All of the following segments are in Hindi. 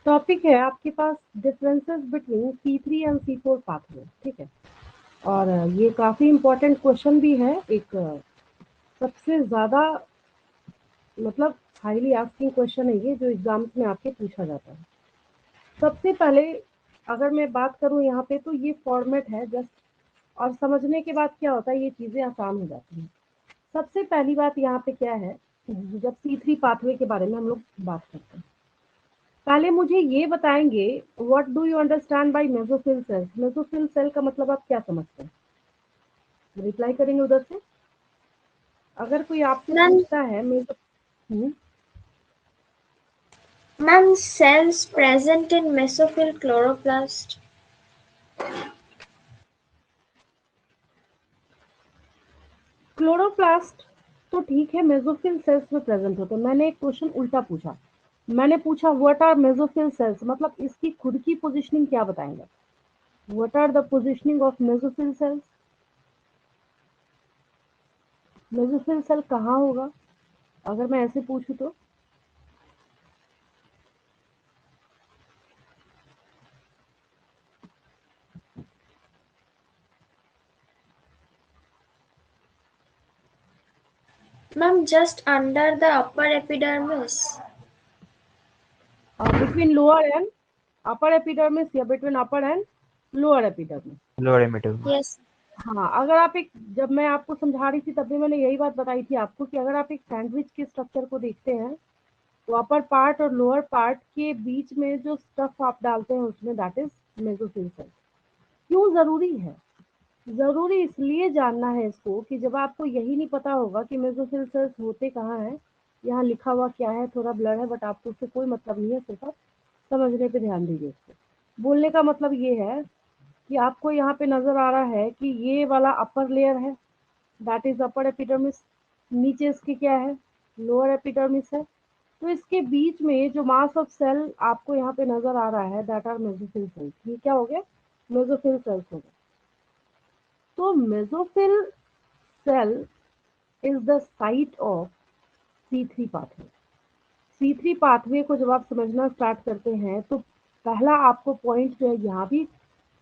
टॉपिक है आपके पास differences between C3 and C4 pathway, ठीक है। और ये काफ़ी इम्पोर्टेंट क्वेश्चन भी है, एक सबसे ज़्यादा मतलब हाईली आस्किंग क्वेश्चन है ये, जो एग्जाम्स में आपके पूछा जाता है। सबसे पहले अगर मैं बात करूँ यहाँ पे, तो ये फॉर्मेट है जस्ट, और समझने के बाद क्या होता है, ये चीज़ें आसान हो जाती हैं। सबसे पहली बात यहाँ पे क्या है, जब C3 पाथवे के बारे में हम लोग बात करते हैं, पहले मुझे ये बताएंगे what do you understand by mesophyll cells. Mesophyll cell का मतलब आप क्या समझते हैं? रिप्लाई करेंगे उधर से। अगर कोई आपसे मैम पूछता है ma'am cells present in mesophyll chloroplast. Chloroplast तो ठीक है, मेसोफिल सेल्स में प्रेजेंट होते हैं। मैंने एक क्वेश्चन उल्टा पूछा, मैंने पूछा व्हाट आर मेसोफिल सेल्स, मतलब इसकी खुद की पोजीशनिंग क्या बताएंगे। What are the positioning of mesophyll cells. Mesophyll cell कहाँ होगा अगर मैं ऐसे पूछूं तो? Ma'am, just under the upper epidermis. Between lower and upper epidermis या between upper and lower epidermis? Lower epidermis. Yes. हाँ, अगर आप एक, जब मैं आपको समझा रही थी तब भी मैंने यही बात बताई थी आपको कि अगर आप एक सैंडविच के स्ट्रक्चर को देखते हैं, तो अपर पार्ट और लोअर पार्ट के बीच में जो स्टफ आप डालते हैं उसमें दैट इज मेसोफिल सेल। क्यों जरूरी है? जरूरी इसलिए जानना है इसको कि जब आपको यही नहीं पता होगा कि मेसोफिल सेल्स होते कहाँ हैं, यहाँ लिखा हुआ क्या है, थोड़ा ब्लर है बट आपको उससे कोई मतलब नहीं है, सिर्फ आप समझने पे ध्यान दीजिए इसको। बोलने का मतलब ये है कि आपको यहाँ पे नजर आ रहा है कि ये वाला अपर लेयर है, दैट इज अपर एपिडर्मिस, नीचे इसके क्या है, लोअर एपिडर्मिस है। तो इसके बीच में जो मास ऑफ सेल आपको यहाँ पे नजर आ रहा है, दैट आर मेसोफिल सेल्स। ये क्या हो गया? मेसोफिल सेल्स हो गया। तो mesophyll cell is the site of C3 pathway. C3 pathway को जब आप समझना स्टार्ट करते हैं, तो पहला आपको पॉइंट जो है यहाँ भी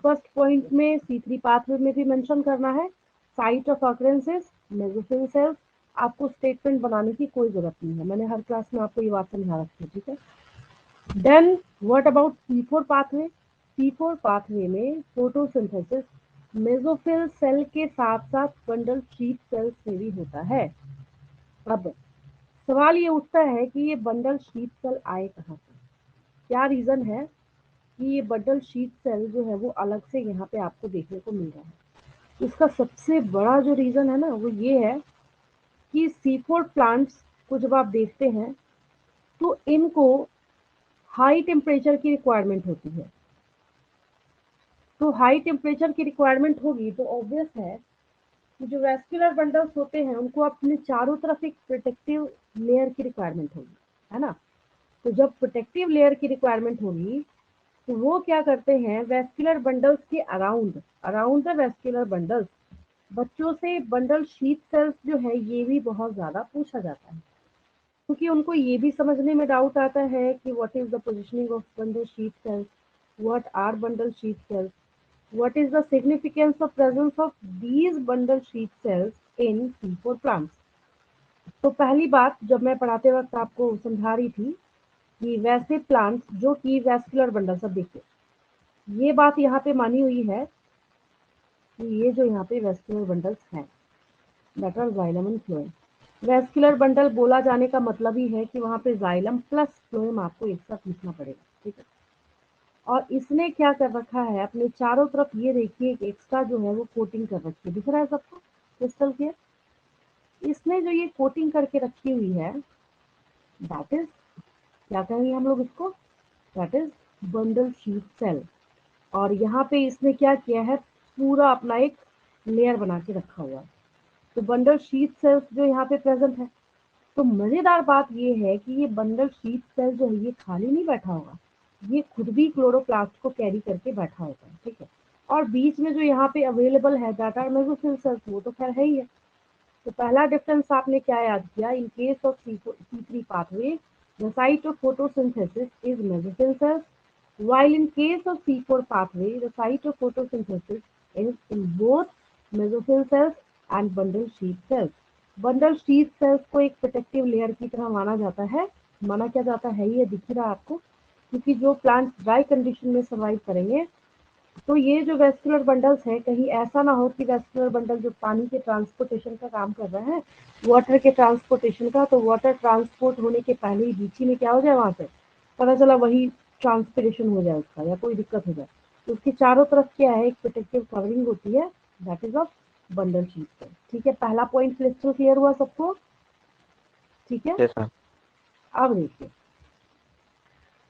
फर्स्ट पॉइंट में C3 पाथवे में भी मेंशन करना है, site of occurrences mesophyll cells. आपको स्टेटमेंट बनाने की कोई जरूरत नहीं है, मैंने हर क्लास में आपको ये बात समझा रखी है, ठीक है। Then what about C4 pathway? C4 pathway में फोटोसिंथेसिस मेसोफिल सेल के साथ साथ बंडल शीट सेल्स में भी होता है। अब सवाल ये उठता है कि ये बंडल शीट सेल आए कहाँ से? क्या रीजन है कि ये बंडल शीट सेल जो है वो अलग से यहाँ पे आपको देखने को मिल रहा है? इसका सबसे बड़ा जो रीजन है ना, वो ये है कि C4 प्लांट्स को जब आप देखते हैं तो इनको हाई टेम्परेचर की रिक्वायरमेंट होती है। तो हाई टेम्परेचर की रिक्वायरमेंट होगी तो ऑब्वियस है कि जो वैस्कुलर बंडल्स होते हैं उनको अपने चारों तरफ एक प्रोटेक्टिव लेयर की रिक्वायरमेंट होगी, है ना। तो जब प्रोटेक्टिव लेयर की रिक्वायरमेंट होगी तो वो क्या करते हैं, वैस्कुलर बंडल्स के around around the vascular bundles बच्चों से बंडल शीट सेल्स जो है ये भी बहुत ज़्यादा पूछा जाता है, क्योंकि उनको ये भी समझने में डाउट आता है कि what is the positioning of bundle sheath cells, what are bundle sheath cells, what is the significance of presence of these bundle sheet cells in C4 plants। तो पहली बात जब मैं पढ़ाते वक्त आपको समझा रही थी कि वैसे प्लांट्स जो कि वैस्कुलर बंडल, सब देखिए ये बात यहाँ पे मानी हुई है कि ये जो यहाँ पे वैस्कुलर बंडल्स हैं that are xylem and phloem. Vascular bundle बोला जाने का मतलब ही है कि वहाँ पे जाइलम प्लस फ्लोएम आपको एक साथ लिखना पड़ेगा, ठीक है। और इसने क्या कर रखा है, अपने चारों तरफ ये देखिए एक एक्स्ट्रा जो है वो कोटिंग कर रखी है, दिख रहा है सबको क्रिस्टल क्लियर। इसने जो ये कोटिंग करके रखी हुई है दैट इज, क्या कहेंगे हम लोग इसको, that is bundle sheath cell. और यहाँ पे इसने क्या किया है, पूरा अपना एक लेयर बना के रखा हुआ है। तो बंडल शीट सेल्स जो यहाँ पे प्रेजेंट है, तो मजेदार बात ये है कि ये बंडल शीट सेल जो है ये खाली नहीं बैठा होगा, ये खुद भी क्लोरोप्लास्ट को कैरी करके बैठा होता है, ठीक है। और बीच में जो यहाँ पे अवेलेबल है दैट आर मेसोफिल सेल्स, वो तो खैर है ही है। तो पहला डिफरेंस आपने क्या याद किया, in case of C3 pathway the site of photosynthesis is mesophyll cells, while in case of C4 pathway the site of photosynthesis is in both mesophyll cells and bundle sheath cells। Bundle sheath sales को एक प्रोटेक्टिव लेयर की तरह माना जाता है, माना क्या जाता है, ये दिख रहा है आपको, क्योंकि जो प्लांट ड्राई कंडीशन में सर्वाइव करेंगे तो ये जो वेस्कुलर बंडल्स है, कहीं ऐसा ना हो कि वेस्कुलर बंडल जो पानी के ट्रांसपोर्टेशन का काम कर रहे हैं, वाटर के ट्रांसपोर्टेशन का, तो वाटर ट्रांसपोर्ट होने के पहले ही बीची में क्या हो जाए, वहां से पता चला वही ट्रांसपिरेशन हो जाए उसका या कोई दिक्कत हो जाए, तो उसके चारों तरफ क्या है, एक प्रोटेक्टिव कवरिंग होती है, that is of bundle sheet. ठीक है, पहला पॉइंट क्रिस्टल क्लियर हुआ सबको? ठीक है, यस मैम। अब देखिए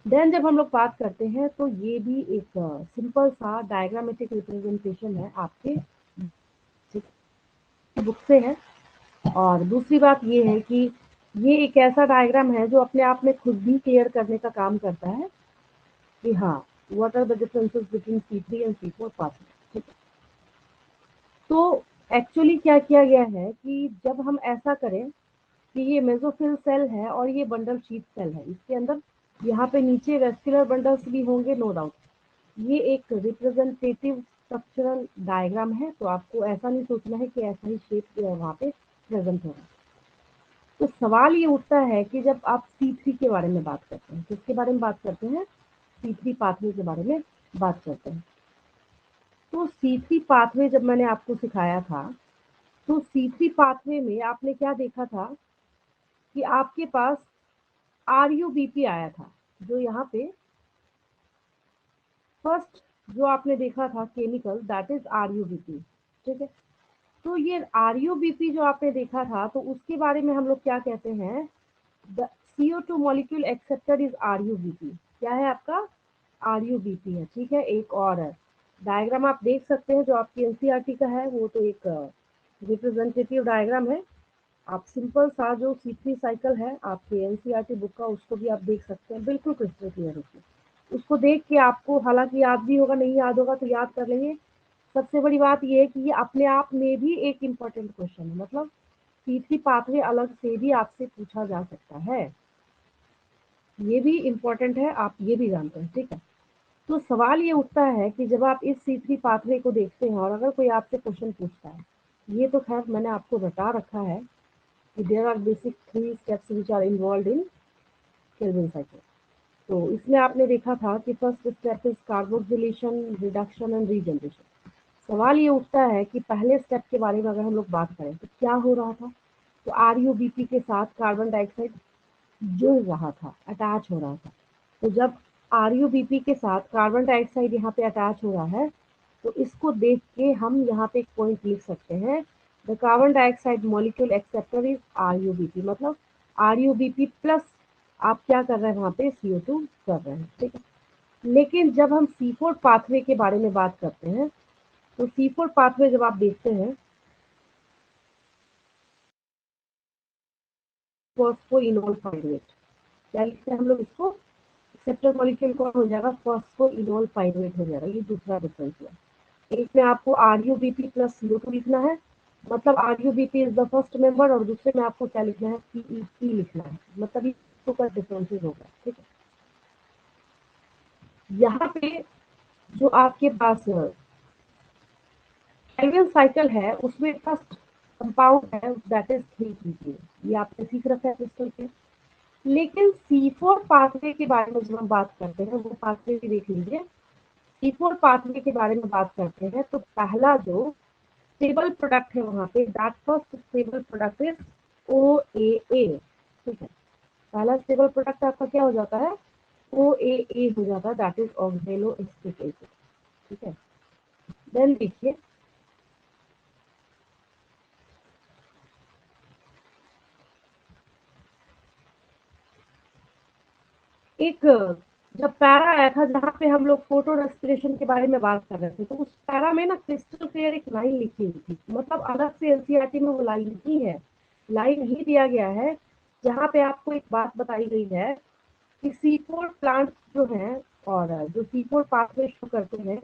देन जब हम लोग बात करते हैं तो ये भी एक सिंपल सा डायग्रामेटिक रिप्रेजेंटेशन है, आपके बुक से है। और दूसरी बात ये है कि ये एक ऐसा डायग्राम है जो अपने आप में खुद भी क्लियर करने का काम करता है कि हाँ what are the differences between C3 and C4 pathway. ठीक है, तो एक्चुअली क्या किया गया है कि जब हम ऐसा करें कि ये मेसोफिल सेल है और ये बंडल शीथ सेल है, इसके अंदर यहाँ पे नीचे वेस्कुलर बंडल्स भी होंगे नो डाउट, ये एक रिप्रेजेंटेटिव स्ट्रक्चरल डायग्राम है, तो आपको ऐसा नहीं सोचना है कि ऐसा ही शेप वहाँ पे प्रेजेंट हो रहा है। तो सवाल ये उठता है कि जब आप C3 के बारे में बात करते हैं, किसके बारे में बात करते हैं, C3 पाथवे के बारे में बात करते हैं। तो C3 पाथवे जब मैंने आपको सिखाया था तो C3 पाथवे में आपने क्या देखा था कि आपके पास RUBP आया था, जो यहाँ पे फर्स्ट जो आपने देखा था केमिकल दैट इज RUBP। ठीक है, तो ये RUBP जो आपने देखा था तो उसके बारे में हम लोग क्या कहते हैं, the CO2 molecule acceptor is RUBP। क्या है आपका, RUBP है। ठीक है, एक और डायग्राम आप देख सकते हैं जो आपकी NCERT का है, वो तो एक रिप्रेजेंटेटिव डायग्राम है। आप सिंपल सा जो C3 साइकिल है आपके NCERT बुक का, उसको भी आप देख सकते हैं, बिल्कुल क्रिस्टल क्लियर होती है। उसको देख के आपको हालांकि याद भी होगा, नहीं याद होगा तो याद कर लेंगे। सबसे बड़ी बात ये है कि ये अपने आप में भी एक इम्पोर्टेंट क्वेश्चन है, मतलब C3 पाथवे अलग से भी आपसे पूछा जा सकता है, ये भी इम्पोर्टेंट है, आप ये भी जानते हैं। ठीक है, तो सवाल ये उठता है कि जब आप इस C3 पाथवे को देखते हैं और अगर कोई आपसे क्वेश्चन पूछता है, ये तो खैर मैंने आपको बता रखा है कि there are basic 3 steps which are involve in Calvin cycle. तो इसमें आपने देखा था कि first step is carboxylation, reduction and regeneration. सवाल ये उठता है कि पहले स्टेप के बारे में अगर हम लोग बात करें तो क्या हो रहा था, तो RUBP के साथ कार्बन डाइऑक्साइड जुड़ रहा था, अटैच हो रहा था। तो जब RUBP के साथ कार्बन डाइऑक्साइड यहाँ पे अटैच हो रहा है तो इसको देख के हम यहाँ पे एक पॉइंट लिख सकते हैं, the carbon dioxide molecule acceptor is RUBP, मतलब RUBP प्लस आप क्या कर रहे हैं वहाँ पे CO2 कर रहे हैं। ठीक है, लेकिन जब हम C4 पाथवे के बारे में बात करते हैं तो C4 पाथवे जब आप देखते हैं, फॉस्फोइनोल पाइरुवेट, क्या लिखते हैं हम लोग इसको, एक्सेप्टर मॉलिक्यूल कौन हो जाएगा, फॉस्फोइनोल पाइरुवेट हो जाएगा, ये दूसरा डिफरेंस हुआ। एक में आपको RUBP प्लस CO2 लिखना है, मतलब RUBP is the first member, और दूसरे में आपको क्या लिखना है, PEP लिखना है, मतलब ये दो का डिफरेंसेस होगा। ठीक है, यहाँ पे जो आपके पास केल्विन साइकिल है उसमें फर्स्ट कंपाउंड है दैट इज 3PP, ये आपने सीख रखा है क्रिस्टल के। लेकिन C4 पाथवे के बारे में जब हम बात करते हैं, वो पाथवे भी देख लीजिए। C4 पाथवे के बारे में बात करते हैं तो पहला जो स्टेबल प्रोडक्ट है वहां पे, that first stable product is OAA। ठीक है, पहला स्टेबल प्रोडक्ट आपका क्या हो जाता है, OAA हो जाता है, that is oxalo acetic acid. ठीक है, देन देखिए एक जब पैरा आया था जहाँ पे हम लोग फोटो रेस्पिरेशन के बारे में बात कर रहे थे, तो उस पैरा में ना क्रिस्टल क्लियर एक लाइन लिखी हुई थी, मतलब अलग से NCERT में वो लाइन नहीं है, लाइन ही दिया गया है जहाँ पे आपको एक बात बताई गई है कि C4 प्लांट्स जो हैं और जो C4 पाथवे शो करते हैं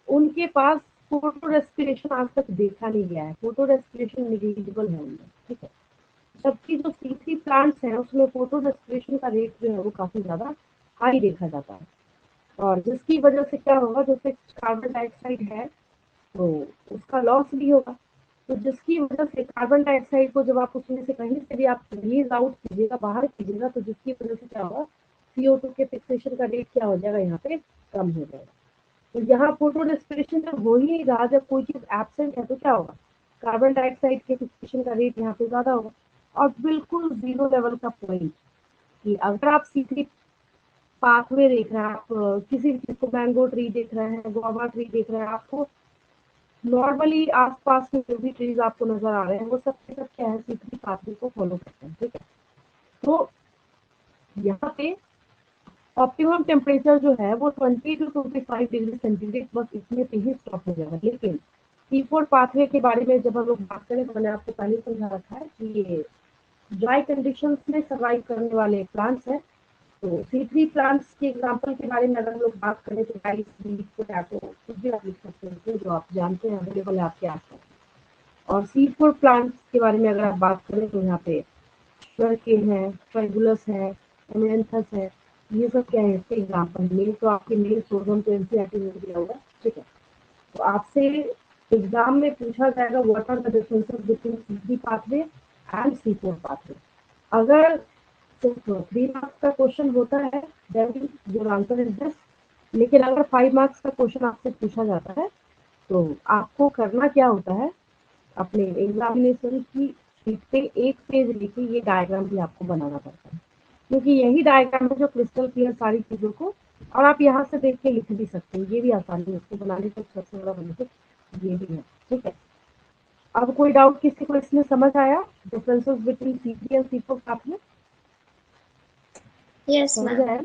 उनके पास फोटो रेस्पिरेशन आज तक देखा नहीं गया है, फोटो रेस्पिरेशन निगेटिबल है उनमें, ठीक है। जबकि जो C3 प्लांट्स हैं उसमें फोटो रेस्पिरेशन का रेट जो है वो काफी ज्यादा हाई देखा जाता है, और जिसकी वजह से क्या होगा, जैसे कार्बन डाइऑक्साइड है तो उसका लॉस भी होगा, तो जिसकी वजह से कार्बन डाइऑक्साइड को जब आप उसमें से कहीं से भी आप रिलीज आउट कीजिएगा, बाहर कीजिएगा, तो जिसकी वजह से क्या होगा, CO2 के फिक्सेशन का रेट क्या हो जाएगा, यहाँ पे कम हो जाएगा। तो यहाँ फोटो रेस्पिरेशन जब हो ही नहीं रहा, जब कोई चीज एब्सेंट है तो क्या होगा, कार्बन डाइऑक्साइड के फिक्सेशन का रेट यहाँ पे ज्यादा होगा। और बिल्कुल जीरो लेवल का पॉइंट कि अगर आप C3 पाथवे देख रहे हैं, आप किसी भी चीज को, मैंगो ट्री देख रहे हैं, गुआवा ट्री देख रहे हैं, आपको नॉर्मली आसपास के जो भी ट्रीज आपको नजर आ रहे हैं वो सब के सब क्या है, C3 पाथवे को फॉलो करते हैं, ठीक है। तो यहाँ पे ऑप्टिमम टेम्परेचर जो है वो 20 to 25 डिग्री सेंटीग्रेड, बस इतने पे ही स्टॉप हो जाएगा। लेकिन C4 पाथवे के बारे में जब हम लोग बात करें तो मैंने आपको पहले समझा रखा है कि ये ड्राई कंडीशंस में सर्वाइव करने वाले प्लांट्स हैं। तो C3 प्लांट्स के एग्जाम्पल के बारे में अगर हम लोग बात करें तो राइस, बीट, पोटैटो, कुछ भी आप लिख सकते हैं जो आप जानते हैं अवेलेबल है आपके आसपास। और C4 प्लांट्स के बारे में अगर आप बात करें तो यहाँ पे शुगरकेन है, ट्राइबुलस है, एमेरैंथस है, ये सब क्या है इसके एग्जाम्पल। मेल तो आपके मेल सोर्गम तो NCERT में दिया होगा, ठीक है। तो आपसे एग्जाम में पूछा जाएगा what are the differences between C3 pathway and C4 pathway. अगर सिर्फ 3 मार्क्स का क्वेश्चन होता है then your answer is this, लेकिन अगर 5 मार्क्स का क्वेश्चन आपसे पूछा जाता है तो आपको करना क्या होता है, अपने एग्जामिनेशन की शीट पे एक पेज लेके ये डायग्राम भी आपको बनाना पड़ता है, क्योंकि यही डायग्राम है जो क्रिस्टल क्लियर सारी चीजों को, और आप यहाँ से देख के लिख भी सकते हैं, ये भी आसानी है इसको बनाने का, सबसे बड़ा बेनिफिट ये भी है, ठीक है। अब कोई डाउट किसी को इसमें समझ आया, differences between C3 and C4 आपने Yes, समझ ma'am. आया?